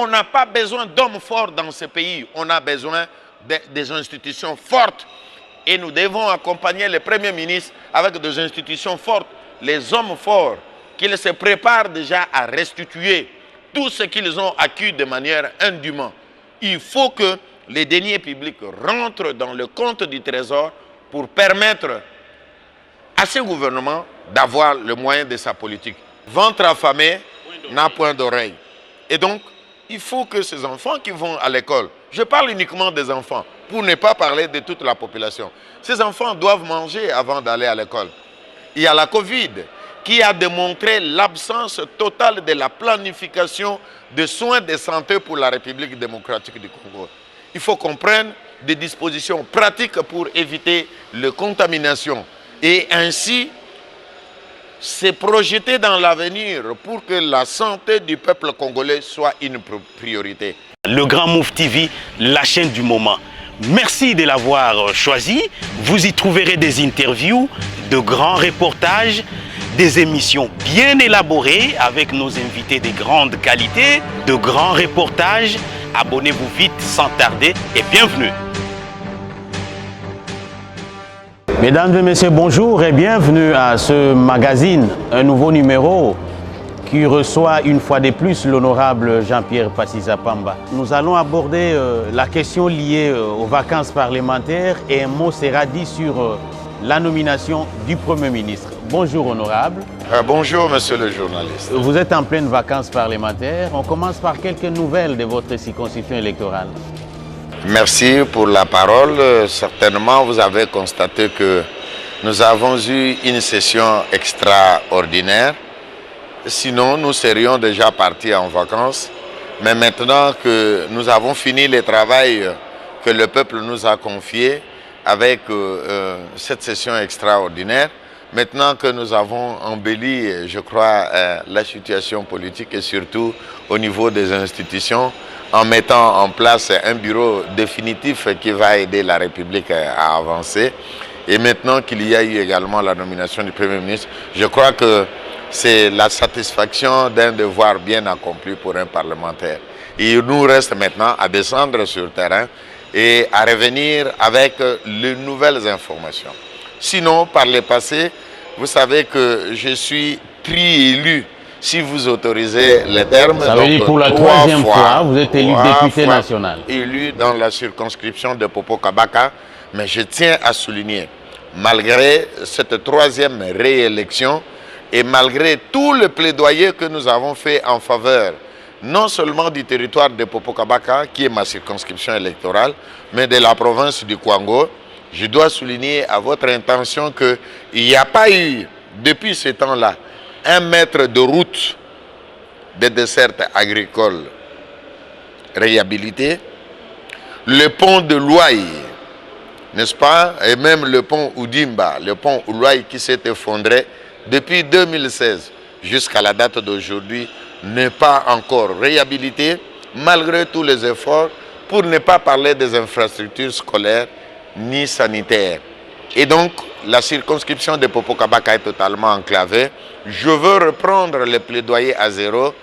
On n'a pas besoin d'hommes forts dans ce pays. On a besoin des institutions fortes. Et nous devons accompagner le Premier ministre avec des institutions fortes. Les hommes forts, qu'ils se préparent déjà à restituer tout ce qu'ils ont acquis de manière indûment. Il faut que les deniers publics rentrent dans le compte du Trésor pour permettre à ce gouvernement d'avoir le moyen de sa politique. Ventre affamé n'a point d'oreille. Et donc, il faut que ces enfants qui vont à l'école, je parle uniquement des enfants, pour ne pas parler de toute la population. Ces enfants doivent manger avant d'aller à l'école. Il y a la Covid qui a démontré l'absence totale de la planification de soins de santé pour la République démocratique du Congo. Il faut qu'on prenne des dispositions pratiques pour éviter la contamination et ainsi se projeter dans l'avenir pour que la santé du peuple congolais soit une priorité. Le Grand Move TV, la chaîne du moment. Merci de l'avoir choisi. Vous y trouverez des interviews, de grands reportages, des émissions bien élaborées avec nos invités de grande qualité, de grands reportages. Abonnez-vous vite sans tarder et bienvenue. Mesdames et messieurs, bonjour et bienvenue à ce magazine, un nouveau numéro qui reçoit une fois de plus l'honorable Jean-Pierre Passiza Pamba. Nous allons aborder la question liée aux vacances parlementaires et un mot sera dit sur la nomination du Premier ministre. Bonjour honorable. Bonjour monsieur le journaliste. Vous êtes en pleine vacances parlementaires. On commence par quelques nouvelles de votre circonscription électorale. Merci pour la parole. Certainement, vous avez constaté que nous avons eu une session extraordinaire. Sinon, nous serions déjà partis en vacances. Mais maintenant que nous avons fini le travail que le peuple nous a confié avec cette session extraordinaire, maintenant que nous avons embelli, je crois, la situation politique et surtout au niveau des institutions, en mettant en place un bureau définitif qui va aider la République à avancer. Et maintenant qu'il y a eu également la nomination du Premier ministre, je crois que c'est la satisfaction d'un devoir bien accompli pour un parlementaire. Il nous reste maintenant à descendre sur le terrain et à revenir avec les nouvelles informations. Sinon, par le passé, vous savez que je suis tri-élu, si vous autorisez les termes. Ça veut dire pour la troisième fois, vous êtes élu député national. Élu dans la circonscription de Popo-Kabaka, mais je tiens à souligner, malgré cette troisième réélection et malgré tout le plaidoyer que nous avons fait en faveur non seulement du territoire de Popo-Kabaka, qui est ma circonscription électorale, mais de la province du Kwango, je dois souligner à votre intention qu'il n'y a pas eu, depuis ce temps-là, un mètre de route de desserte agricole réhabilité, le pont de Louaï, n'est-ce pas, et même le pont Oudimba, le pont Louaï qui s'est effondré depuis 2016 jusqu'à la date d'aujourd'hui, n'est pas encore réhabilité, malgré tous les efforts, pour ne pas parler des infrastructures scolaires ni sanitaires. Et donc, la circonscription de Popo-Kabaka est totalement enclavée. Je veux reprendre le plaidoyer à zéro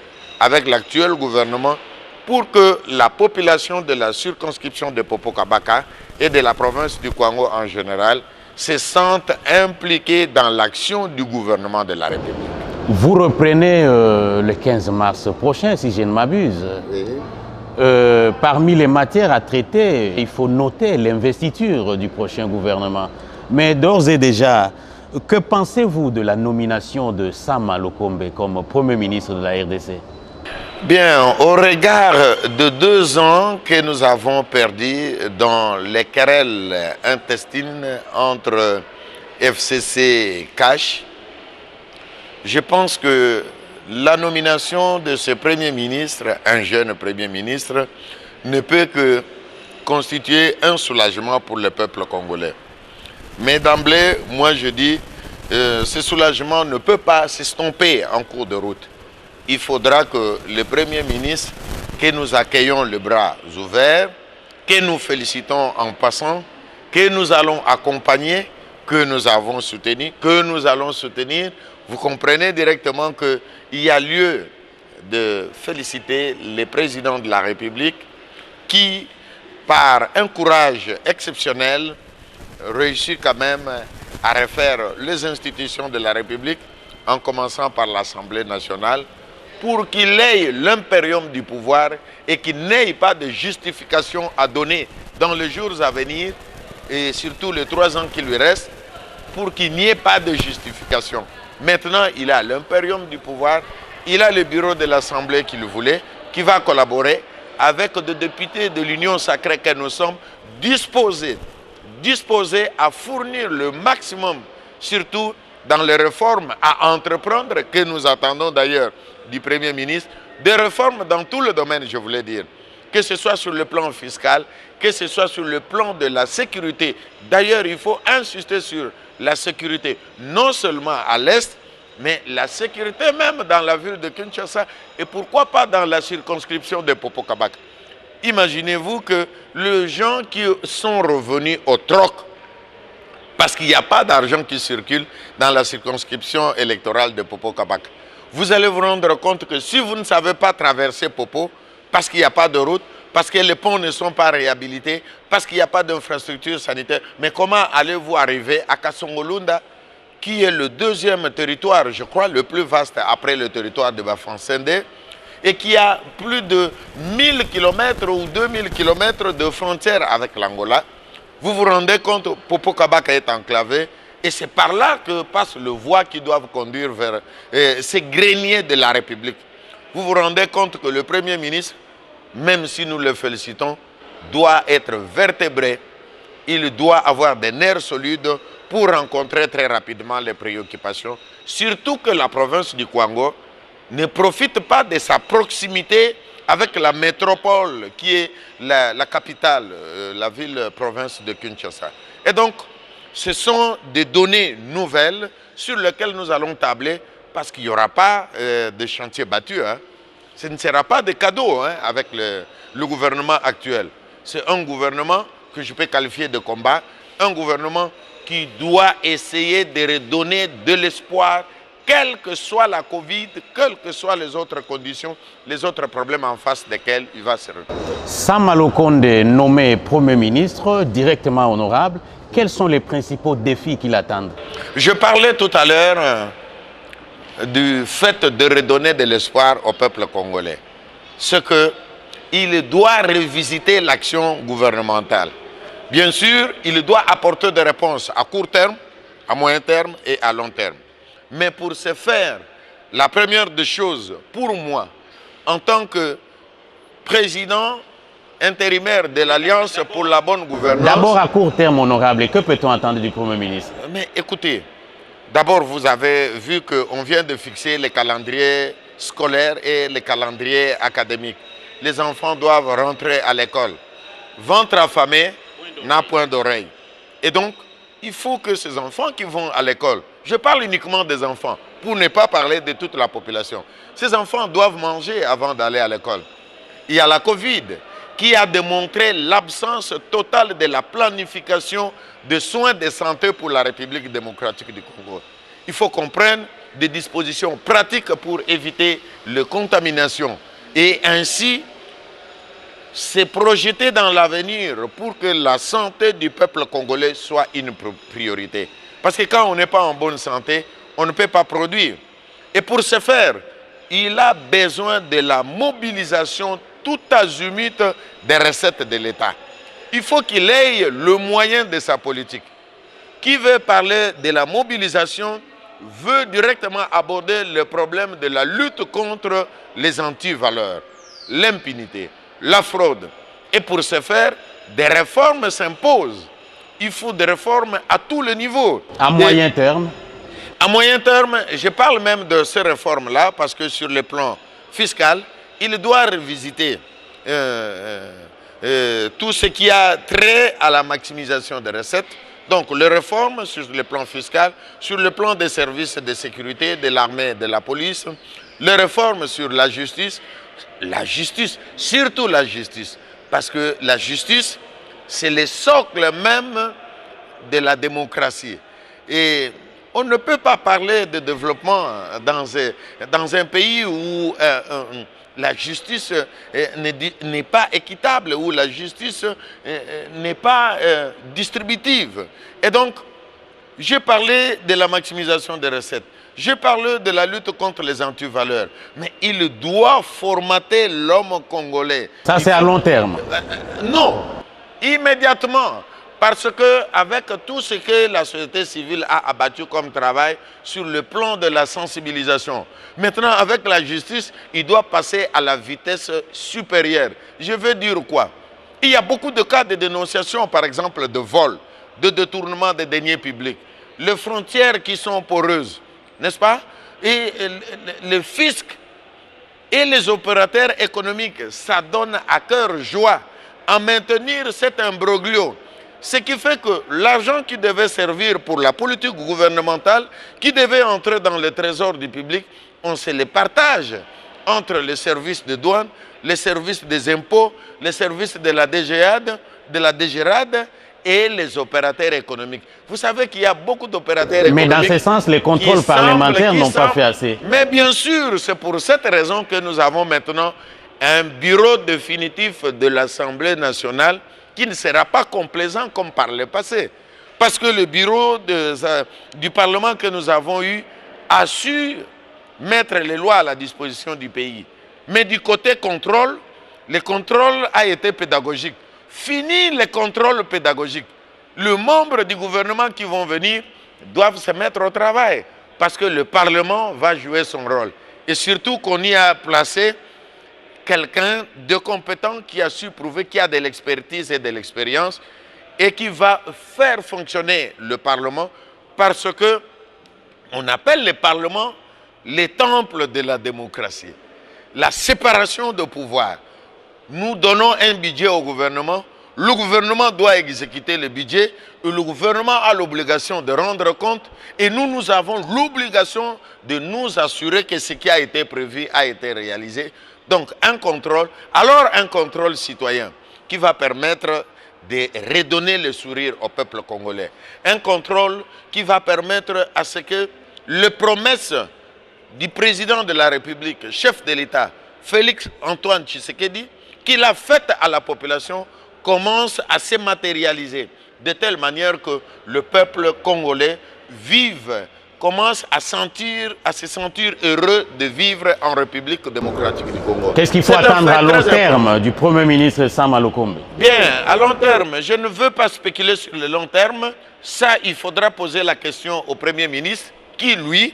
avec l'actuel gouvernement pour que la population de la circonscription de Popo-Kabaka et de la province du Kwango en général se sentent impliqués dans l'action du gouvernement de la République. Vous reprenez le 15 mars prochain, si je ne m'abuse. Oui. Parmi les matières à traiter, il faut noter l'investiture du prochain gouvernement. Mais d'ores et déjà, que pensez-vous de la nomination de Sama Lokombe comme Premier ministre de la RDC? Bien, au regard de 2 ans que nous avons perdus dans les querelles intestines entre FCC et Cash, je pense que la nomination de ce Premier ministre, un jeune Premier ministre, ne peut que constituer un soulagement pour le peuple congolais. Mais d'emblée, moi je dis, ce soulagement ne peut pas s'estomper en cours de route. Il faudra que le Premier ministre, que nous accueillons les bras ouverts, que nous félicitons en passant, que nous allons accompagner, que nous avons soutenu, que nous allons soutenir, vous comprenez directement qu'il y a lieu de féliciter les présidents de la République qui, par un courage exceptionnel, réussit quand même à refaire les institutions de la République, en commençant par l'Assemblée nationale, pour qu'il ait l'impérium du pouvoir et qu'il n'ait pas de justification à donner dans les jours à venir, et surtout les 3 ans qui lui restent, pour qu'il n'y ait pas de justification. Maintenant, il a l'impérium du pouvoir, il a le bureau de l'Assemblée qu'il voulait, qui va collaborer avec des députés de l'Union sacrée que nous sommes, disposés à fournir le maximum, surtout dans les réformes à entreprendre, que nous attendons d'ailleurs du Premier ministre, des réformes dans tout le domaine, je voulais dire, que ce soit sur le plan fiscal, que ce soit sur le plan de la sécurité. D'ailleurs, il faut insister sur la sécurité, non seulement à l'Est, mais la sécurité même dans la ville de Kinshasa, et pourquoi pas dans la circonscription de Popo-Kabaka. Imaginez-vous que les gens qui sont revenus au troc, parce qu'il n'y a pas d'argent qui circule dans la circonscription électorale de Popo-Kabaka, vous allez vous rendre compte que si vous ne savez pas traverser Popo, parce qu'il n'y a pas de route, parce que les ponts ne sont pas réhabilités, parce qu'il n'y a pas d'infrastructure sanitaire, mais comment allez-vous arriver à Kasongolunda, qui est le 2e territoire, je crois, le plus vaste après le territoire de Bafang-Sendé, et qui a plus de 1000 km ou 2000 km de frontière avec l'Angola. Vous vous rendez compte, Popo-Kabaka est enclavé, et c'est par là que passent les voies qui doivent conduire vers ces greniers de la République. Vous vous rendez compte que le Premier ministre, même si nous le félicitons, doit être vertébré, il doit avoir des nerfs solides pour rencontrer très rapidement les préoccupations, surtout que la province du Kwango ne profite pas de sa proximité avec la métropole qui est la capitale, la ville-province de Kinshasa. Et donc, ce sont des données nouvelles sur lesquelles nous allons tabler parce qu'il n'y aura pas de chantier battu. Ce ne sera pas de cadeau avec le gouvernement actuel. C'est un gouvernement que je peux qualifier de combat, un gouvernement qui doit essayer de redonner de l'espoir, quelle que soit la Covid, quelles que soient les autres conditions, les autres problèmes en face desquels il va se retrouver. Sam Alokonde nommé Premier ministre, directement honorable, quels sont les principaux défis qui l'attendent? Je parlais tout à l'heure du fait de redonner de l'espoir au peuple congolais. Ce qu'il doit revisiter l'action gouvernementale. Bien sûr, il doit apporter des réponses à court terme, à moyen terme et à long terme. Mais pour ce faire, la première des choses, pour moi, en tant que président intérimaire de l'Alliance pour la bonne gouvernance... D'abord à court terme, honorable, et que peut-on attendre du Premier ministre? Mais écoutez, d'abord vous avez vu qu'on vient de fixer les calendriers scolaires et les calendriers académiques. Les enfants doivent rentrer à l'école. Ventre affamé n'a point d'oreille. Et donc, il faut que ces enfants qui vont à l'école, je parle uniquement des enfants, pour ne pas parler de toute la population. Ces enfants doivent manger avant d'aller à l'école. Il y a la Covid qui a démontré l'absence totale de la planification de soins de santé pour la République démocratique du Congo. Il faut qu'on prenne des dispositions pratiques pour éviter les contaminations et ainsi se projeter dans l'avenir pour que la santé du peuple congolais soit une priorité. Parce que quand on n'est pas en bonne santé, on ne peut pas produire. Et pour ce faire, il a besoin de la mobilisation tout azimut des recettes de l'État. Il faut qu'il ait le moyen de sa politique. Qui veut parler de la mobilisation veut directement aborder le problème de la lutte contre les antivaleurs, l'impunité, la fraude. Et pour ce faire, des réformes s'imposent. Il faut des réformes à tous les niveaux. À moyen terme? À moyen terme, je parle même de ces réformes-là parce que sur le plan fiscal, il doit revisiter tout ce qui a trait à la maximisation des recettes. Donc les réformes sur le plan fiscal, sur le plan des services de sécurité, de l'armée, de la police, les réformes sur la justice, surtout la justice, parce que la justice, c'est le socle même de la démocratie. Et On ne peut pas parler de développement dans un pays où la justice n'est pas équitable, où la justice n'est pas distributive. Et donc, j'ai parlé de la maximisation des recettes. J'ai parlé de la lutte contre les antivaleurs. Mais il doit formater l'homme congolais. Ça, c'est à long terme. Non, immédiatement. Parce qu'avec tout ce que la société civile a abattu comme travail sur le plan de la sensibilisation, maintenant avec la justice, il doit passer à la vitesse supérieure. Je veux dire quoi? Il y a beaucoup de cas de dénonciation, par exemple de vol, de détournement des deniers publics. Les frontières qui sont poreuses, n'est-ce pas? Et le fisc et les opérateurs économiques, ça donne à cœur joie à maintenir cet imbroglio. Ce qui fait que l'argent qui devait servir pour la politique gouvernementale, qui devait entrer dans le trésor du public, on se les partage entre les services de douane, les services des impôts, les services de la DGRAD et les opérateurs économiques. Vous savez qu'il y a beaucoup d'opérateurs économiques. Mais dans ce sens, les contrôles parlementaires n'ont pas fait assez. Mais bien sûr, c'est pour cette raison que nous avons maintenant un bureau définitif de l'Assemblée nationale qui ne sera pas complaisant comme par le passé. Parce que le bureau du Parlement que nous avons eu a su mettre les lois à la disposition du pays. Mais du côté contrôle, le contrôle a été pédagogique. Fini les contrôles pédagogiques. Les membres du gouvernement qui vont venir doivent se mettre au travail parce que le Parlement va jouer son rôle. Et surtout qu'on y a placé quelqu'un de compétent qui a su prouver qu'il y a de l'expertise et de l'expérience et qui va faire fonctionner le Parlement parce que on appelle le Parlement les temples de la démocratie. La séparation de pouvoir. Nous donnons un budget au gouvernement, le gouvernement doit exécuter le budget et le gouvernement a l'obligation de rendre compte et nous avons l'obligation de nous assurer que ce qui a été prévu a été réalisé. Donc un contrôle, alors un contrôle citoyen qui va permettre de redonner le sourire au peuple congolais. Un contrôle qui va permettre à ce que les promesses du président de la République, chef de l'État, Félix Antoine Tshisekedi, qu'il a faites à la population, commencent à se matérialiser de telle manière que le peuple congolais commence à se sentir heureux de vivre en République démocratique du Congo. Qu'est-ce qu'il faut attendre à long terme du Premier ministre Sama Lukonde? Bien, à long terme, je ne veux pas spéculer sur le long terme. Ça, il faudra poser la question au Premier ministre qui, lui,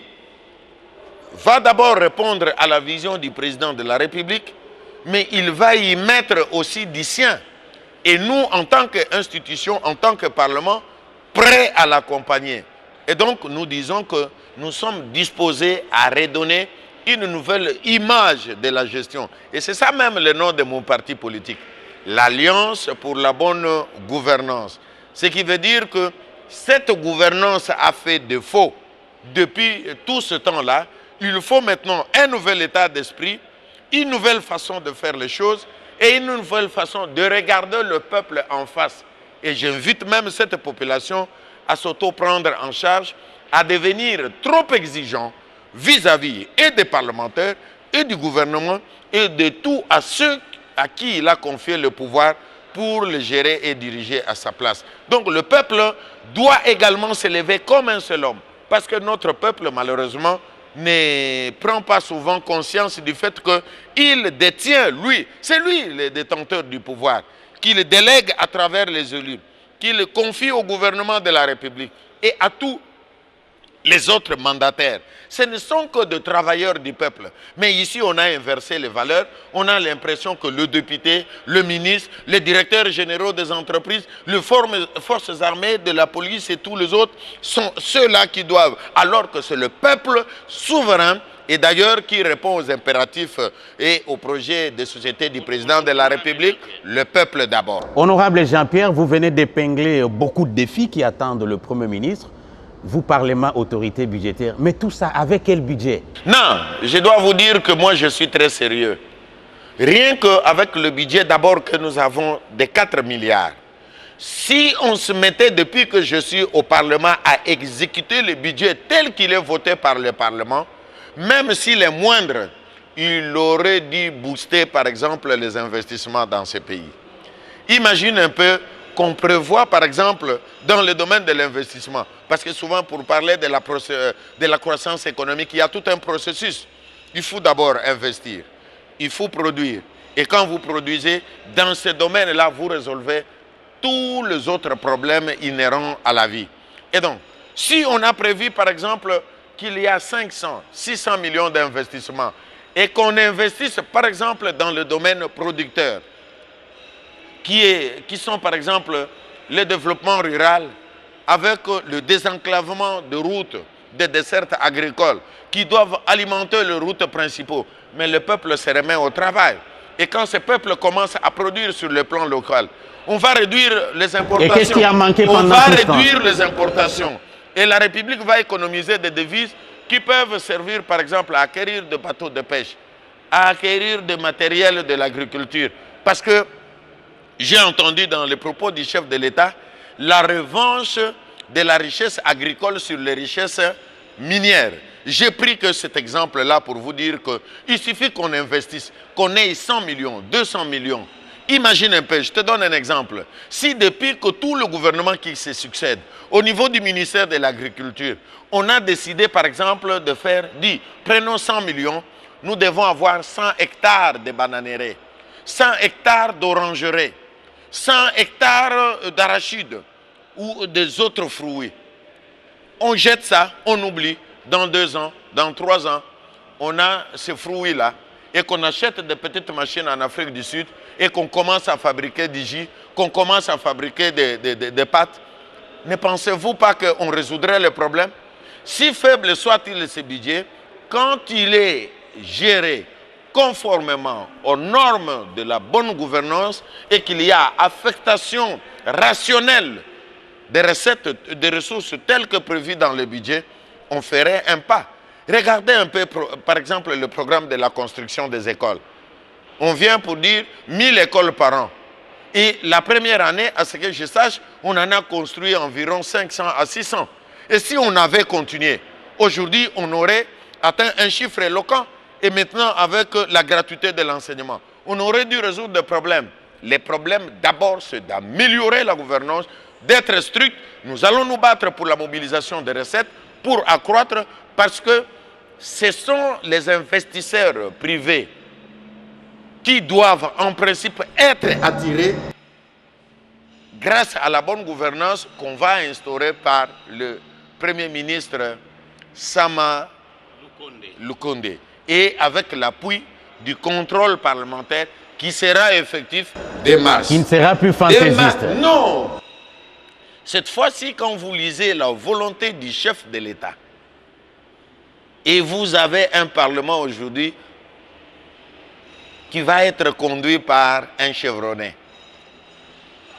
va d'abord répondre à la vision du président de la République, mais il va y mettre aussi du sien. Et nous, en tant qu'institution, en tant que Parlement, prêts à l'accompagner. Et donc, nous disons que nous sommes disposés à redonner une nouvelle image de la gestion. Et c'est ça même le nom de mon parti politique, l'Alliance pour la bonne gouvernance. Ce qui veut dire que cette gouvernance a fait défaut depuis tout ce temps-là. Il faut maintenant un nouvel état d'esprit, une nouvelle façon de faire les choses et une nouvelle façon de regarder le peuple en face. Et j'invite même cette population à s'auto-prendre en charge, à devenir trop exigeant vis-à-vis et des parlementaires et du gouvernement et de tout à ceux à qui il a confié le pouvoir pour le gérer et diriger à sa place. Donc le peuple doit également se lever comme un seul homme. Parce que notre peuple, malheureusement, ne prend pas souvent conscience du fait qu'il détient, lui, c'est lui le détenteur du pouvoir, qu'il délègue à travers les élus, qu'il confie au gouvernement de la République et à tous les autres mandataires. Ce ne sont que des travailleurs du peuple. Mais ici, on a inversé les valeurs. On a l'impression que le député, le ministre, les directeurs généraux des entreprises, les forces armées, de la police et tous les autres sont ceux-là qui doivent. Alors que c'est le peuple souverain et d'ailleurs qui répond aux impératifs et aux projets de société du président de la République, le peuple d'abord. Honorable Jean-Pierre, vous venez d'épingler beaucoup de défis qui attendent le Premier ministre. Vous, Parlement, autorité budgétaire, mais tout ça, avec quel budget? Non, je dois vous dire que moi, je suis très sérieux. Rien qu'avec le budget d'abord que nous avons de 4 milliards, Si on se mettait depuis que je suis au Parlement à exécuter le budget tel qu'il est voté par le Parlement, même s'il est moindre, il aurait dû booster par exemple les investissements dans ces pays. Imagine un peu qu'on prévoit par exemple dans le domaine de l'investissement, parce que souvent pour parler de la croissance économique, il y a tout un processus. Il faut d'abord investir, il faut produire. Et quand vous produisez, dans ce domaine-là, vous résolvez tous les autres problèmes inhérents à la vie. Et donc, si on a prévu par exemple qu'il y a 500, 600 millions d'investissements et qu'on investisse par exemple dans le domaine producteur, qui sont par exemple le développement rural avec le désenclavement de routes, des dessertes agricoles qui doivent alimenter les routes principaux. Mais le peuple se remet au travail. Et quand ce peuple commence à produire sur le plan local, on va réduire les importations. Et qu'est-ce qui a manqué pendant On va tout ce temps? réduire les importations. Et la République va économiser des devises qui peuvent servir par exemple à acquérir des bateaux de pêche, à acquérir des matériels de l'agriculture. Parce que j'ai entendu dans les propos du chef de l'État la revanche de la richesse agricole sur les richesses minières. J'ai pris que cet exemple-là pour vous dire qu'il suffit qu'on investisse, qu'on ait 100 millions, 200 millions. Imagine un peu, je te donne un exemple. Si depuis que tout le gouvernement qui se succède, au niveau du ministère de l'Agriculture, on a décidé par exemple de faire, prenons 100 millions, nous devons avoir 100 hectares de bananeraies, 100 hectares d'orangeries, 100 hectares d'arachides ou des autres fruits. On jette ça, on oublie. Dans 2 ans, dans 3 ans, on a ces fruits-là et qu'on achète des petites machines en Afrique du Sud et qu'on commence à fabriquer du jus, qu'on commence à fabriquer des pâtes. Ne pensez-vous pas qu'on résoudrait le problème? Si faible soit-il ce budget, quand il est géré conformément aux normes de la bonne gouvernance et qu'il y a affectation rationnelle des recettes, des ressources telles que prévues dans le budget, on ferait un pas. Regardez un peu, par exemple, le programme de la construction des écoles. On vient pour dire 1000 écoles par an. Et la première année, à ce que je sache, on en a construit environ 500 à 600. Et si on avait continué, aujourd'hui, on aurait atteint un chiffre éloquent. Et maintenant, avec la gratuité de l'enseignement, on aurait dû résoudre des problèmes. Les problèmes, d'abord, c'est d'améliorer la gouvernance, d'être strict. Nous allons nous battre pour la mobilisation des recettes, pour accroître, parce que ce sont les investisseurs privés qui doivent en principe être attirés grâce à la bonne gouvernance qu'on va instaurer par le Premier ministre Sama Lukonde et avec l'appui du contrôle parlementaire qui sera effectif dès mars. Qui ne sera plus fantaisiste. Non! Cette fois-ci, quand vous lisez la volonté du chef de l'État, et vous avez un Parlement aujourd'hui qui va être conduit par un chevronné,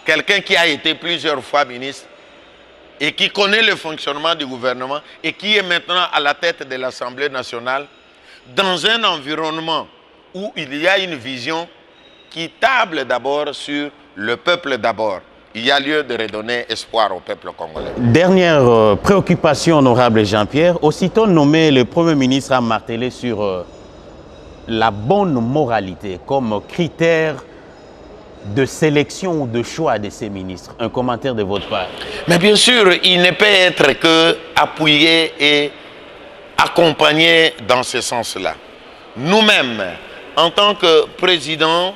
quelqu'un qui a été plusieurs fois ministre et qui connaît le fonctionnement du gouvernement et qui est maintenant à la tête de l'Assemblée nationale, dans un environnement où il y a une vision qui table d'abord sur le peuple d'abord. Il y a lieu de redonner espoir au peuple congolais. Dernière préoccupation, honorable Jean-Pierre. Aussitôt nommé, le Premier ministre a martelé sur la bonne moralité comme critère de sélection ou de choix de ces ministres. Un commentaire de votre part? Mais bien sûr, il ne peut être que appuyé et accompagné dans ce sens-là. Nous-mêmes, en tant que président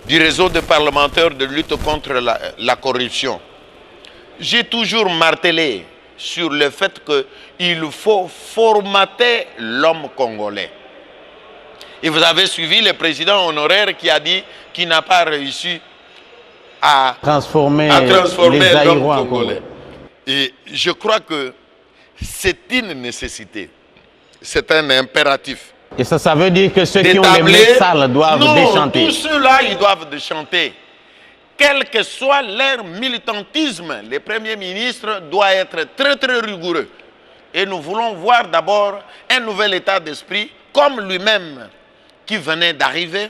du réseau de parlementaires de lutte contre la corruption, j'ai toujours martelé sur le fait qu'il faut formater l'homme congolais. Et vous avez suivi le président honoraire qui a dit qu'il n'a pas réussi à transformer l'homme congolais. Et je crois que c'est une nécessité, c'est un impératif. Et ça veut dire que ceux qui ont les mains sales doivent déchanter. Non, tous ceux-là, ils doivent déchanter. Quel que soit leur militantisme, le Premier ministre doit être très très rigoureux. Et nous voulons voir d'abord un nouvel état d'esprit, comme lui-même qui venait d'arriver.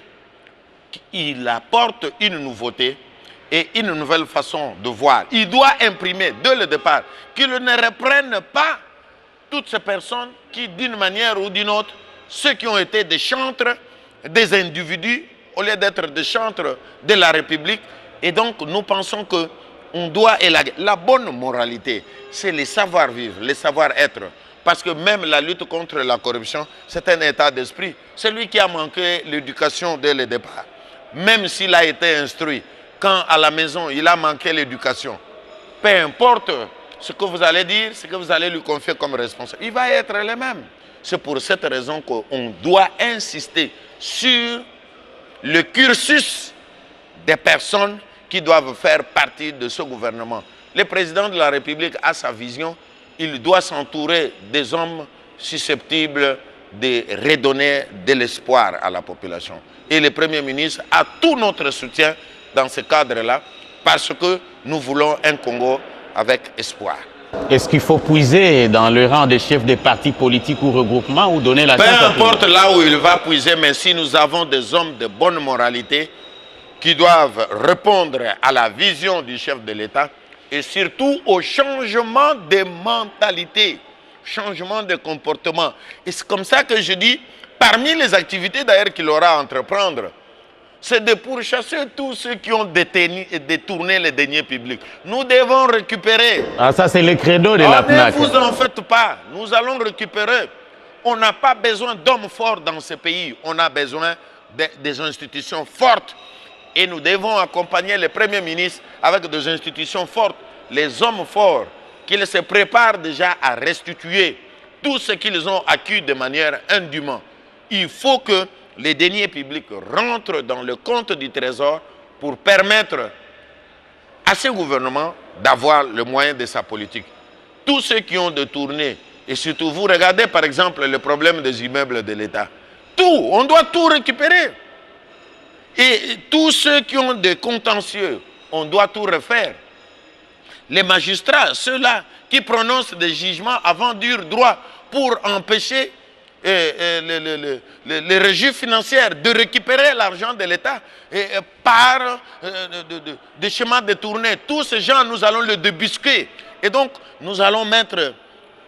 Il apporte une nouveauté et une nouvelle façon de voir. Il doit imprimer dès le départ qu'il ne reprenne pas toutes ces personnes qui, d'une manière ou d'une autre, ceux qui ont été des chantres, des individus, au lieu d'être des chantres de la République. Et donc, nous pensons qu'on doit élaguer. La bonne moralité, c'est le savoir-vivre, le savoir-être. Parce que même la lutte contre la corruption, c'est un état d'esprit. Celui qui a manqué l'éducation dès le départ, même s'il a été instruit, quand à la maison, il a manqué l'éducation, peu importe ce que vous allez dire, ce que vous allez lui confier comme responsable, il va être le même. C'est pour cette raison qu'on doit insister sur le cursus des personnes qui doivent faire partie de ce gouvernement. Le président de la République a sa vision, il doit s'entourer des hommes susceptibles de redonner de l'espoir à la population. Et le Premier ministre a tout notre soutien dans ce cadre-là, parce que nous voulons un Congo avec espoir. Est-ce qu'il faut puiser dans le rang des chefs des partis politiques ou regroupements ou donner la chance à tout le monde? Peu importe là où il va puiser, mais si nous avons des hommes de bonne moralité qui doivent répondre à la vision du chef de l'État et surtout au changement de mentalité, changement de comportement. Et c'est comme ça que je dis, parmi les activités d'ailleurs qu'il aura à entreprendre, c'est de pourchasser tous ceux qui ont détourné les deniers publics. Nous devons récupérer. Ah, ça c'est le credo de la PNAC. Ne vous en faites pas, nous allons récupérer. On n'a pas besoin d'hommes forts dans ce pays, on a besoin des institutions fortes. Et nous devons accompagner le Premier ministre avec des institutions fortes, les hommes forts, qu'ils se préparent déjà à restituer tout ce qu'ils ont acquis de manière indûment. Il faut que les deniers publics rentrent dans le compte du Trésor pour permettre à ce gouvernement d'avoir le moyen de sa politique. Tous ceux qui ont détourné, et surtout vous regardez par exemple le problème des immeubles de l'État, tout, on doit tout récupérer. Et tous ceux qui ont des contentieux, on doit tout refaire. Les magistrats, ceux-là qui prononcent des jugements avant dire droit pour empêcher les régies financières de récupérer l'argent de l'État par des schémas détournés. Tous ces gens, nous allons les débusquer. Et donc, nous allons mettre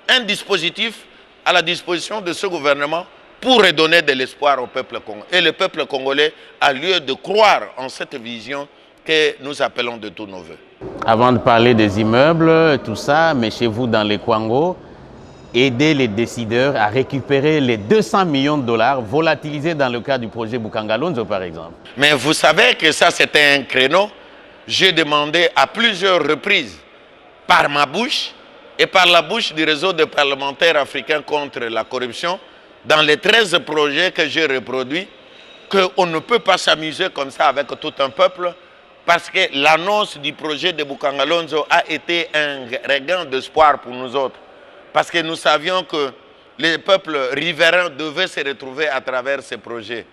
un dispositif à la disposition de ce gouvernement pour redonner de l'espoir au peuple congolais. Et le peuple congolais a lieu de croire en cette vision que nous appelons de tous nos voeux. Avant de parler des immeubles, tout ça, mais chez vous dans les Kwango, aider les décideurs à récupérer les 200 millions de dollars volatilisés dans le cadre du projet Bukangalonzo, par exemple. Mais vous savez que ça, c'était un créneau. J'ai demandé à plusieurs reprises, par ma bouche et par la bouche du réseau des parlementaires africains contre la corruption, dans les 13 projets que j'ai reproduits, qu'on ne peut pas s'amuser comme ça avec tout un peuple, parce que l'annonce du projet de Bukangalonzo a été un regain d'espoir pour nous autres. Parce que nous savions que les peuples riverains devaient se retrouver à travers ces projets.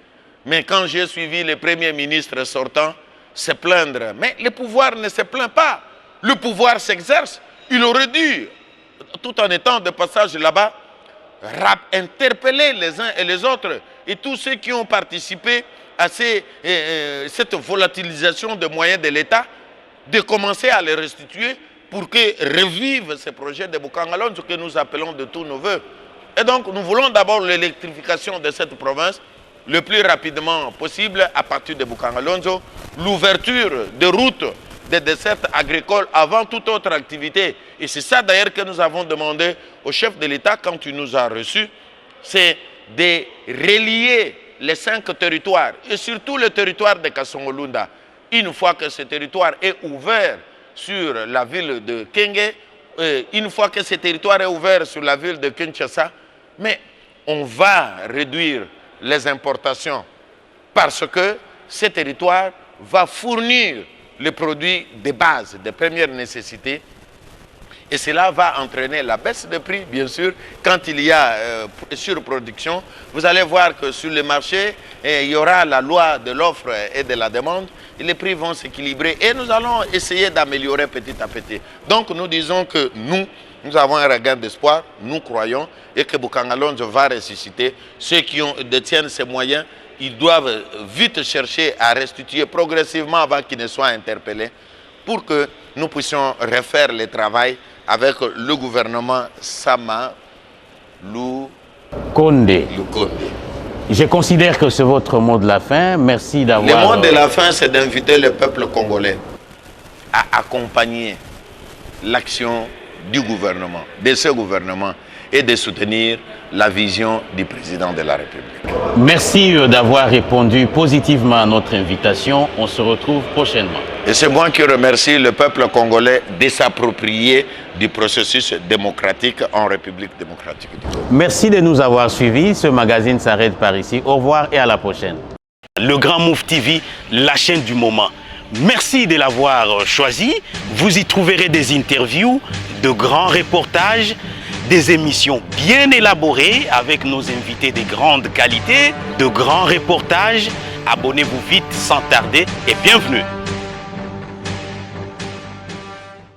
Mais quand j'ai suivi le Premier ministre sortant se plaindre, mais le pouvoir ne se plaint pas, le pouvoir s'exerce. Il aurait dû, tout en étant de passage là-bas, interpeller les uns et les autres et tous ceux qui ont participé à cette volatilisation des moyens de l'État, de commencer à les restituer pour que revivent ces projets de Bukangalonzo que nous appelons de tous nos voeux. Et donc nous voulons d'abord l'électrification de cette province le plus rapidement possible à partir de Bukangalonzo, l'ouverture de routes, des dessertes agricoles avant toute autre activité. Et c'est ça d'ailleurs que nous avons demandé au chef de l'État quand il nous a reçus, c'est de relier les 5 territoires et surtout le territoire de Kasongolunda. Une fois que ce territoire est ouvert sur la ville de Kenge, une fois que ce territoire est ouvert sur la ville de Kinshasa, mais on va réduire les importations parce que ce territoire va fournir les produits de base, de première nécessité, et cela va entraîner la baisse de prix, bien sûr. Quand il y a surproduction, vous allez voir que sur le marché, il y aura la loi de l'offre et de la demande, et les prix vont s'équilibrer, et nous allons essayer d'améliorer petit à petit. Donc nous disons que nous avons un regain d'espoir, nous croyons, et que Bukangalonzo va ressusciter. Ceux qui détiennent ces moyens, ils doivent vite chercher à restituer progressivement avant qu'ils ne soient interpellés pour que nous puissions refaire le travail avec le gouvernement Sama Condé. Lukonde. Je considère que c'est votre mot de la fin. Merci d'avoir... Le mot de la fin, c'est d'inviter le peuple congolais à accompagner l'action du gouvernement, de ce gouvernement, et de soutenir la vision du président de la République. Merci d'avoir répondu positivement à notre invitation. On se retrouve prochainement. Et c'est moi qui remercie le peuple congolais de s'approprier du processus démocratique en République démocratique du Congo. Merci de nous avoir suivis. Ce magazine s'arrête par ici. Au revoir et à la prochaine. Le Grand Move TV, la chaîne du moment. Merci de l'avoir choisi. Vous y trouverez des interviews, de grands reportages, des émissions bien élaborées avec nos invités de grande qualité, de grands reportages. Abonnez-vous vite sans tarder et bienvenue.